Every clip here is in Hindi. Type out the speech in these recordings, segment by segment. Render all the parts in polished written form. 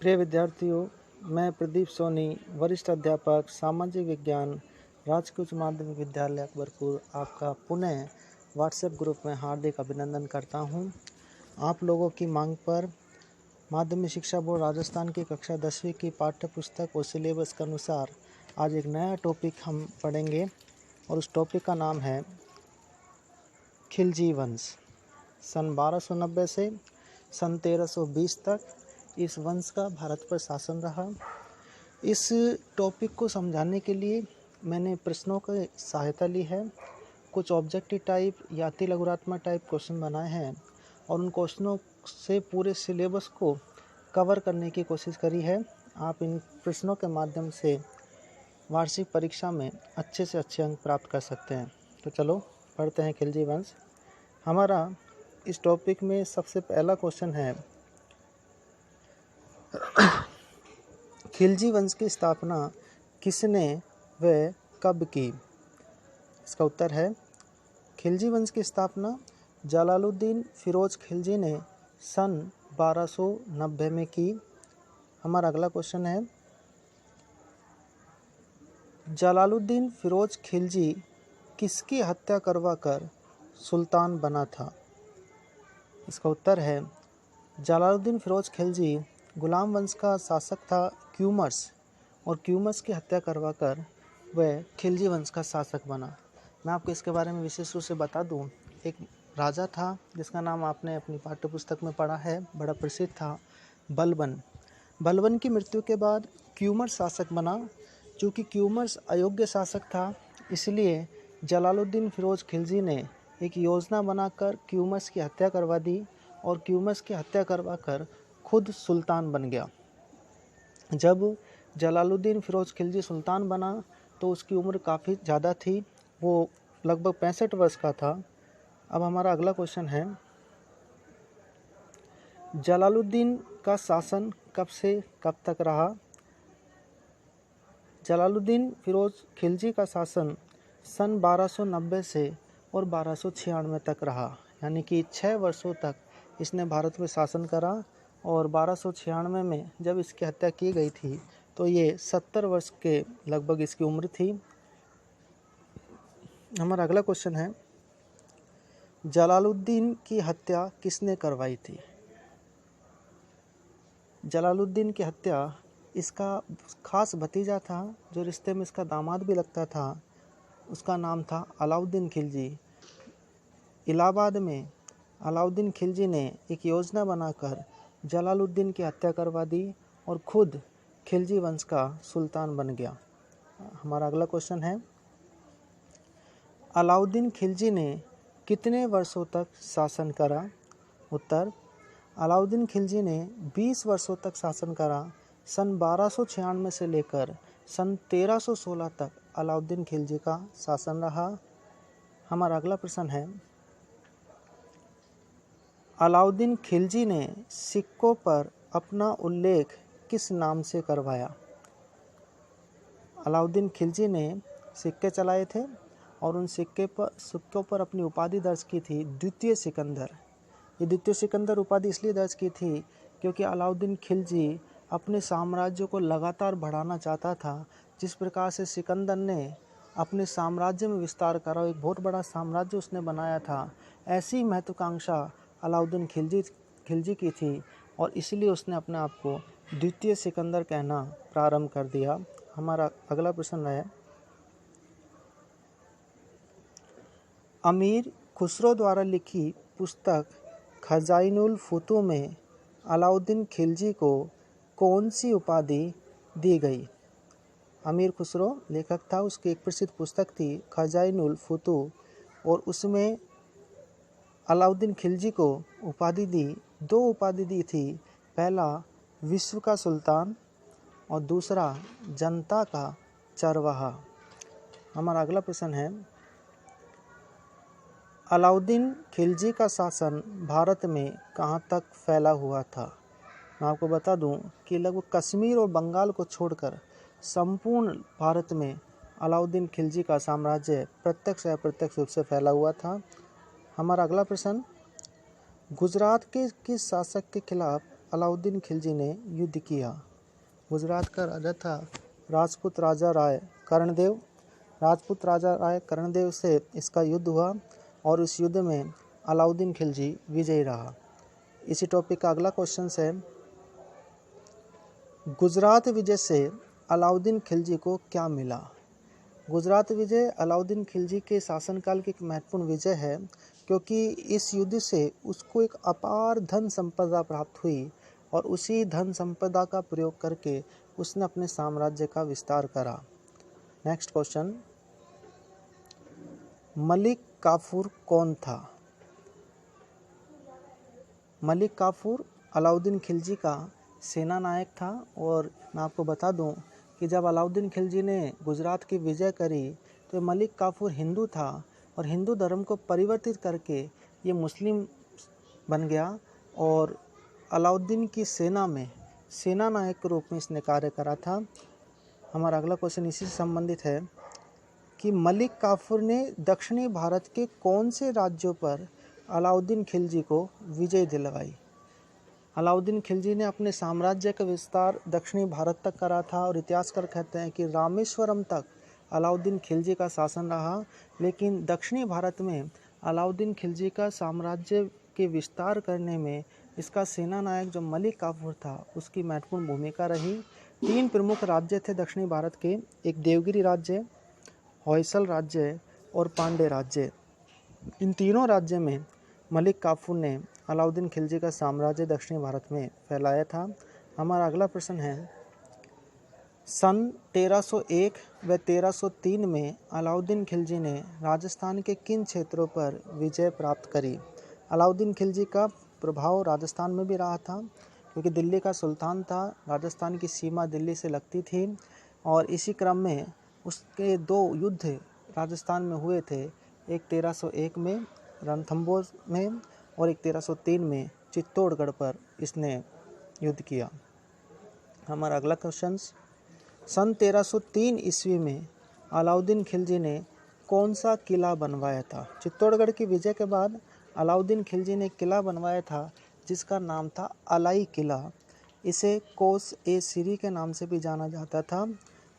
प्रिय विद्यार्थियों, मैं प्रदीप सोनी, वरिष्ठ अध्यापक सामाजिक विज्ञान, राजकीय उच्च माध्यमिक विद्यालय अकबरपुर, आपका पुनः व्हाट्सएप ग्रुप में हार्दिक अभिनंदन करता हूं। आप लोगों की मांग पर माध्यमिक शिक्षा बोर्ड राजस्थान की कक्षा 10वीं की पाठ्य पुस्तक और सिलेबस के अनुसार आज एक नया टॉपिक हम पढ़ेंगे और उस टॉपिक का नाम है खिलजी वंश। सन 1290 से सन 1320 तक इस वंश का भारत पर शासन रहा। इस टॉपिक को समझाने के लिए मैंने प्रश्नों की सहायता ली है। कुछ ऑब्जेक्टिव टाइप या अति लघुरात्मक टाइप क्वेश्चन बनाए हैं और उन क्वेश्चनों से पूरे सिलेबस को कवर करने की कोशिश करी है। आप इन प्रश्नों के माध्यम से वार्षिक परीक्षा में अच्छे से अच्छे अंक प्राप्त कर सकते हैं। तो चलो पढ़ते हैं खिलजी वंश। हमारा इस टॉपिक में सबसे पहला क्वेश्चन है, खिलजी वंश की स्थापना किसने व कब की? इसका उत्तर है, खिलजी वंश की स्थापना जलालुद्दीन फिरोज खिलजी ने सन 1290 में की। हमारा अगला क्वेश्चन है, जलालुद्दीन फिरोज खिलजी किसकी हत्या करवाकर सुल्तान बना था? इसका उत्तर है, जलालुद्दीन फिरोज खिलजी गुलाम वंश का शासक था क्यूमर्स, और क्यूमर्स की हत्या करवाकर वह खिलजी वंश का शासक बना। मैं आपको इसके बारे में विशेष रूप से बता दूं, एक राजा था जिसका नाम आपने अपनी पाठ्य पुस्तक में पढ़ा है, बड़ा प्रसिद्ध था, बलबन। बलबन की मृत्यु के बाद क्यूमर्स शासक बना। चूँकि क्यूमर्स अयोग्य शासक था, इसलिए जलालुद्दीन फिरोज खिलजी ने एक योजना बनाकर क्यूमर्स की हत्या करवा दी और क्यूमर्स की हत्या करवाकर खुद सुल्तान बन गया। जब जलालुद्दीन फिरोज खिलजी सुल्तान बना तो उसकी उम्र काफ़ी ज़्यादा थी, वो लगभग 65 वर्ष का था। अब हमारा अगला क्वेश्चन है, जलालुद्दीन का शासन कब से कब तक रहा? जलालुद्दीन फिरोज खिलजी का शासन सन 1290 से और 1296 तक रहा, यानी कि 6 वर्षों तक इसने भारत में शासन करा। और 1296 में जब इसकी हत्या की गई थी तो ये 70 वर्ष के लगभग इसकी उम्र थी। हमारा अगला क्वेश्चन है, जलालुद्दीन की हत्या किसने करवाई थी? जलालुद्दीन की हत्या इसका खास भतीजा था, जो रिश्ते में इसका दामाद भी लगता था, उसका नाम था अलाउद्दीन खिलजी। इलाहाबाद में अलाउद्दीन खिलजी ने एक योजना बनाकर जलालुद्दीन की हत्या करवा दी और खुद खिलजी वंश का सुल्तान बन गया। हमारा अगला क्वेश्चन है, अलाउद्दीन खिलजी ने कितने वर्षों तक शासन करा? उत्तर, अलाउद्दीन खिलजी ने 20 वर्षों तक शासन करा। सन 1296 से लेकर सन 1316 तक अलाउद्दीन खिलजी का शासन रहा। हमारा अगला प्रश्न है, अलाउद्दीन खिलजी ने सिक्कों पर अपना उल्लेख किस नाम से करवाया? अलाउद्दीन खिलजी ने सिक्के चलाए थे और उन सिक्कों पर अपनी उपाधि दर्ज की थी, द्वितीय सिकंदर। ये द्वितीय सिकंदर उपाधि इसलिए दर्ज की थी क्योंकि अलाउद्दीन खिलजी अपने साम्राज्य को लगातार बढ़ाना चाहता था। जिस प्रकार से सिकंदर ने अपने साम्राज्य में विस्तार करा, एक बहुत बड़ा साम्राज्य उसने बनाया था, ऐसी महत्वाकांक्षा अलाउद्दीन खिलजी की थी और इसलिए उसने अपने आप को द्वितीय सिकंदर कहना प्रारंभ कर दिया। हमारा अगला प्रश्न है, अमीर खुसरो द्वारा लिखी पुस्तक खजाइनुल फुतूह में अलाउद्दीन खिलजी को कौन सी उपाधि दी गई? अमीर खुसरो लेखक था, उसकी एक प्रसिद्ध पुस्तक थी खजाइनुल फुतूह और उसमें अलाउद्दीन खिलजी को दो उपाधि दी थी। पहला विश्व का सुल्तान और दूसरा जनता का चरवाहा। हमारा अगला प्रश्न है, अलाउद्दीन खिलजी का शासन भारत में कहाँ तक फैला हुआ था? मैं आपको बता दूं कि लगभग कश्मीर और बंगाल को छोड़कर संपूर्ण भारत में अलाउद्दीन खिलजी का साम्राज्य प्रत्यक्ष या अप्रत्यक्ष रूप से फैला हुआ था। हमारा अगला प्रश्न, गुजरात के किस शासक के खिलाफ अलाउद्दीन खिलजी ने युद्ध किया? गुजरात का राजा था राजपूत राजा राय कर्णदेव। राजपूत राजा राय कर्णदेव से इसका युद्ध हुआ और उस युद्ध में अलाउद्दीन खिलजी विजयी रहा। इसी टॉपिक का अगला क्वेश्चन है, गुजरात विजय से अलाउद्दीन खिलजी को क्या मिला? गुजरात विजय अलाउद्दीन खिलजी के शासनकाल की एक महत्वपूर्ण विजय है, क्योंकि इस युद्ध से उसको एक अपार धन संपदा प्राप्त हुई और उसी धन संपदा का प्रयोग करके उसने अपने साम्राज्य का विस्तार करा। नेक्स्ट क्वेश्चन, मलिक काफूर कौन था? मलिक काफूर अलाउद्दीन खिलजी का सेना नायक था और मैं आपको बता दूं कि जब अलाउद्दीन खिलजी ने गुजरात की विजय करी तो मलिक काफूर हिंदू था और हिंदू धर्म को परिवर्तित करके ये मुस्लिम बन गया और अलाउद्दीन की सेना में सेना नायक के रूप में इसने कार्य करा था। हमारा अगला क्वेश्चन इसी से संबंधित है कि मलिक काफूर ने दक्षिणी भारत के कौन से राज्यों पर अलाउद्दीन खिलजी को विजय दिलवाई? अलाउद्दीन खिलजी ने अपने साम्राज्य का विस्तार दक्षिणी भारत तक करा था और इतिहासकार कहते हैं कि रामेश्वरम तक अलाउद्दीन खिलजी का शासन रहा, लेकिन दक्षिणी भारत में अलाउद्दीन खिलजी का साम्राज्य के विस्तार करने में इसका सेना नायक जो मलिक काफूर था उसकी महत्वपूर्ण भूमिका रही। 3 प्रमुख राज्य थे दक्षिणी भारत के, एक देवगिरी राज्य, होयसल राज्य और पांडे राज्य। इन तीनों राज्य में मलिक काफूर ने अलाउद्दीन खिलजी का साम्राज्य दक्षिणी भारत में फैलाया था। हमारा अगला प्रश्न है, सन 1301 व 1303 में अलाउद्दीन खिलजी ने राजस्थान के किन क्षेत्रों पर विजय प्राप्त करी? अलाउद्दीन खिलजी का प्रभाव राजस्थान में भी रहा था, क्योंकि दिल्ली का सुल्तान था, राजस्थान की सीमा दिल्ली से लगती थी और इसी क्रम में उसके 2 युद्ध राजस्थान में हुए थे, एक 1301 में रणथंबोर में और एक 1303 में चित्तौड़गढ़ पर इसने युद्ध किया। हमारा अगला क्वेश्चन, सन 1303 ईस्वी में अलाउद्दीन खिलजी ने कौन सा किला बनवाया था? चित्तौड़गढ़ की विजय के बाद अलाउद्दीन खिलजी ने किला बनवाया था जिसका नाम था अलाई किला। इसे कोस ए सिरी के नाम से भी जाना जाता था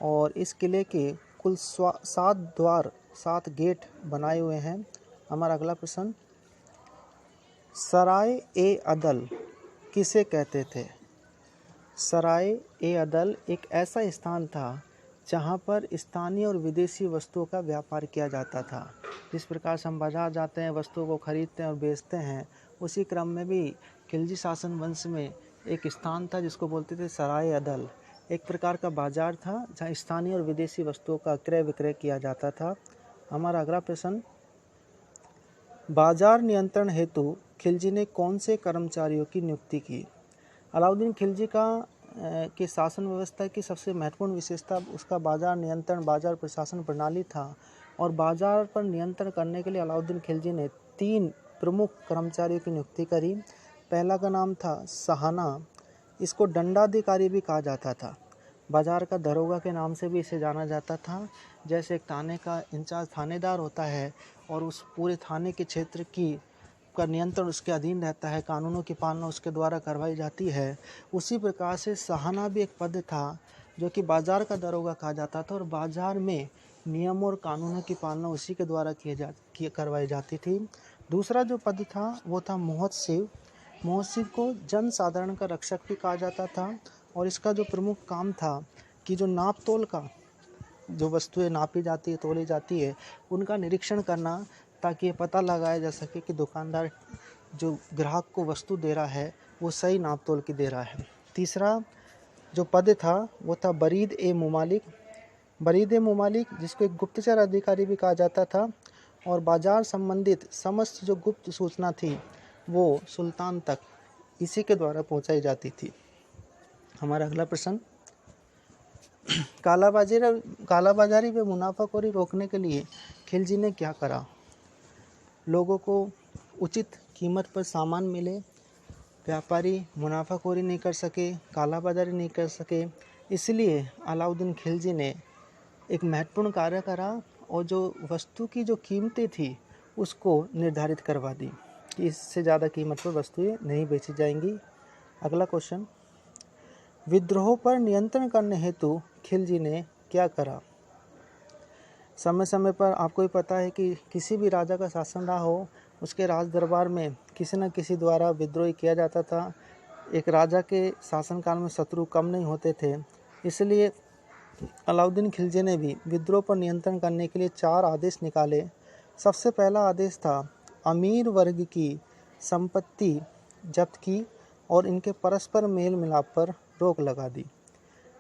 और इस किले के कुल 7 द्वार 7 गेट बनाए हुए हैं। हमारा अगला प्रश्न, सराय ए अदल किसे कहते थे? सराय ए अदल एक ऐसा स्थान था जहां पर स्थानीय और विदेशी वस्तुओं का व्यापार किया जाता था। जिस प्रकार से हम बाजार जाते हैं, वस्तुओं को खरीदते हैं और बेचते हैं, उसी क्रम में भी खिलजी शासन वंश में एक स्थान था जिसको बोलते थे सराय अदल। एक प्रकार का बाजार था जहां स्थानीय और विदेशी वस्तुओं का क्रय विक्रय किया जाता था। हमारा अगला प्रश्न, बाजार नियंत्रण हेतु खिलजी ने कौन से कर्मचारियों की नियुक्ति की? अलाउद्दीन खिलजी के शासन व्यवस्था की सबसे महत्वपूर्ण विशेषता उसका बाजार नियंत्रण, बाजार प्रशासन प्रणाली था और बाजार पर नियंत्रण करने के लिए अलाउद्दीन खिलजी ने 3 प्रमुख कर्मचारियों की नियुक्ति करी। पहला का नाम था सहाना, इसको दंडाधिकारी भी कहा जाता था। बाजार का दरोगा के नाम से भी इसे जाना जाता था। जैसे एक थाने का इंचार्ज थानेदार होता है और उस पूरे थाने के क्षेत्र का नियंत्रण उसके अधीन रहता है, कानूनों की पालना उसके द्वारा करवाई जाती है, उसी प्रकार से सहाना भी एक पद था जो कि बाजार का दरोगा कहा जाता था और बाजार में नियमों और कानूनों की पालना उसी के द्वारा करवाई जाती थी। दूसरा जो पद था वो था महोत्सव। महोत्सव को जन साधारण का रक्षक भी कहा जाता था और इसका जो प्रमुख काम था कि जो नाप तोल का जो वस्तुएं नापी जाती है, तोली जाती है, उनका निरीक्षण करना ताकि ये पता लगाया जा सके कि दुकानदार जो ग्राहक को वस्तु दे रहा है वो सही नाप तोल की दे रहा है। तीसरा जो पद था वो था बरीद ए मुमालिक। बरीद ए मुमालिक जिसको एक गुप्तचर अधिकारी भी कहा जाता था और बाजार संबंधित समस्त जो गुप्त सूचना थी वो सुल्तान तक इसी के द्वारा पहुंचाई जाती थी। हमारा अगला प्रश्न, कालाबाजारी व मुनाफाखोरी रोकने के लिए खिलजी ने क्या करा? लोगों को उचित कीमत पर सामान मिले, व्यापारी मुनाफाखोरी नहीं कर सके, कालाबाजारी नहीं कर सके, इसलिए अलाउद्दीन खिलजी ने एक महत्वपूर्ण कार्य करा और जो वस्तु की जो कीमतें थी उसको निर्धारित करवा दी कि इससे ज़्यादा कीमत पर वस्तुएं नहीं बेची जाएंगी। अगला क्वेश्चन, विद्रोह पर नियंत्रण करने हेतु खिलजी ने क्या करा? समय समय पर आपको ही पता है कि किसी भी राजा का शासन रहा हो, उसके राज दरबार में किसी न किसी द्वारा विद्रोह किया जाता था। एक राजा के शासनकाल में शत्रु कम नहीं होते थे, इसलिए अलाउद्दीन खिलजी ने भी विद्रोह पर नियंत्रण करने के लिए 4 आदेश निकाले। सबसे पहला आदेश था अमीर वर्ग की संपत्ति जब्त की और इनके परस्पर मेल मिलाप पर रोक लगा दी।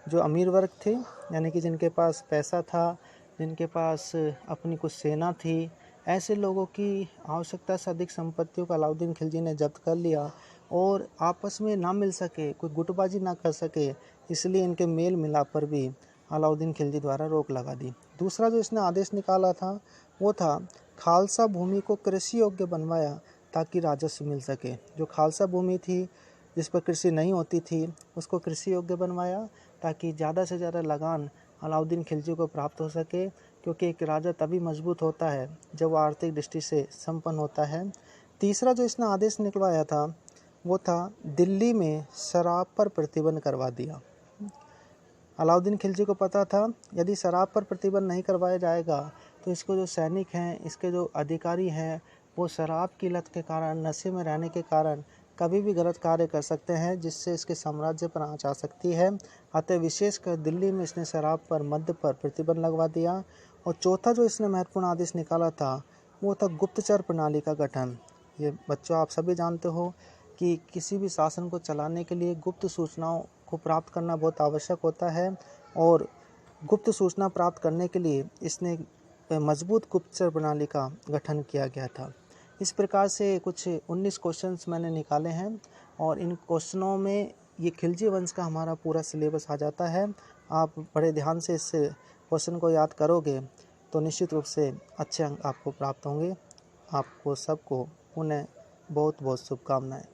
जो अमीर वर्ग थे, यानी कि जिनके पास पैसा था, जिनके पास अपनी कुछ सेना थी, ऐसे लोगों की आवश्यकता से अधिक संपत्तियों को अलाउद्दीन खिलजी ने जब्त कर लिया और आपस में ना मिल सके, कोई गुटबाजी ना कर सके, इसलिए इनके मेल मिलाप पर भी अलाउद्दीन खिलजी द्वारा रोक लगा दी। दूसरा जो इसने आदेश निकाला था वो था खालसा भूमि को कृषि योग्य बनवाया ताकि राजस्व मिल सके। जो खालसा भूमि थी जिस पर कृषि नहीं होती थी, उसको कृषि योग्य बनवाया ताकि ज़्यादा से ज़्यादा लगान अलाउद्दीन खिलजी को प्राप्त हो सके, क्योंकि एक राजा तभी मजबूत होता है जब वो आर्थिक दृष्टि से संपन्न होता है। तीसरा जो इसने आदेश निकलवाया था वो था दिल्ली में शराब पर प्रतिबंध करवा दिया। अलाउद्दीन खिलजी को पता था यदि शराब पर प्रतिबंध नहीं करवाया जाएगा तो इसको जो सैनिक हैं, इसके जो अधिकारी हैं, वो शराब की लत के कारण, नशे में रहने के कारण कभी भी गलत कार्य कर सकते हैं, जिससे इसके साम्राज्य पर आँच आ सकती है। अतः विशेषकर दिल्ली में इसने शराब पर, मद्य पर प्रतिबंध लगवा दिया। और चौथा जो इसने महत्वपूर्ण आदेश निकाला था वो था गुप्तचर प्रणाली का गठन। ये बच्चों आप सभी जानते हो कि किसी भी शासन को चलाने के लिए गुप्त सूचनाओं को प्राप्त करना बहुत आवश्यक होता है, और गुप्त सूचना प्राप्त करने के लिए इसने मजबूत गुप्तचर प्रणाली का गठन किया गया था। इस प्रकार से कुछ 19 क्वेश्चंस मैंने निकाले हैं और इन क्वेश्चनों में ये खिलजी वंश का हमारा पूरा सिलेबस आ जाता है। आप बड़े ध्यान से इस क्वेश्चन को याद करोगे तो निश्चित रूप से अच्छे अंक आपको प्राप्त होंगे। आपको सबको पुनः बहुत बहुत शुभकामनाएं।